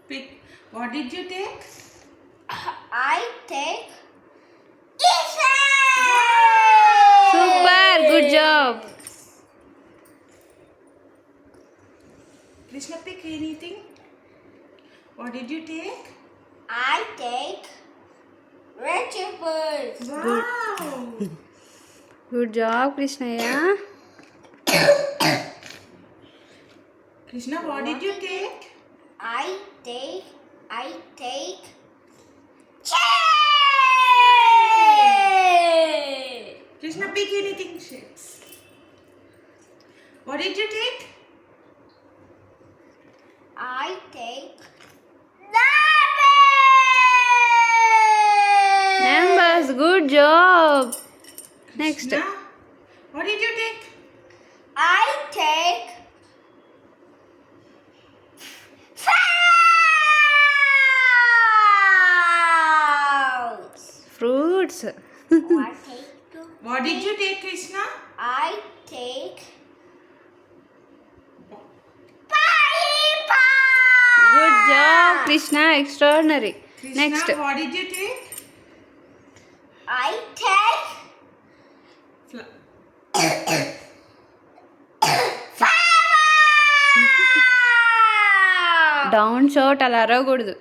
Pick. What did you take? I take Super, good job. Krishna, pick anything. What did you take? I take vegetables. Wow. Good job, Krishnaya. Krishna, what did you take? I take cheese. Krishna, pick anything shapes. What did you take? I take Numbers, good job. Next. Krishna, what did you take? I take flowers. Fruits. What did you take, Krishna? I take Good job, Krishna. Extraordinary. Krishna, Next. what did you take? I take down shot అలా అరవకూడదు.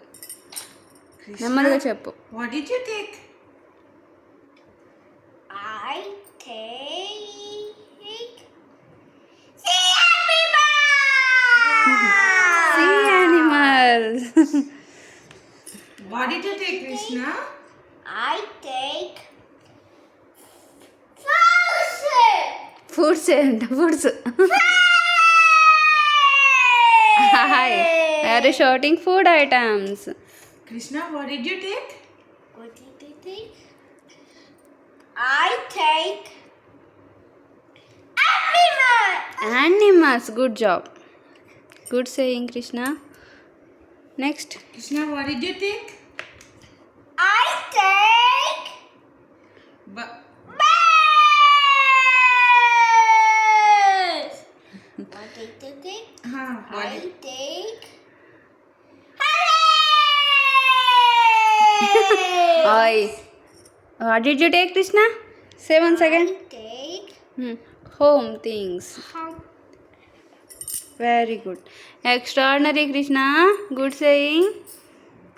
Krishna, నెమ్మదిగా చెప్పు. what did you take? I take Sea animals. What did you take, Krishna? I take Foods and foods. Hi. Are you shouting food items? Krishna, what did you take? What did you take? I take Animals. Good job. Good saying, Krishna. Next. Krishna, what did you take? I take Ba- birds. What did you take? what I did- take Oi. What did you take, Krishna? Say once again. I take Home things. Very good. Extraordinary, Krishna. Good saying.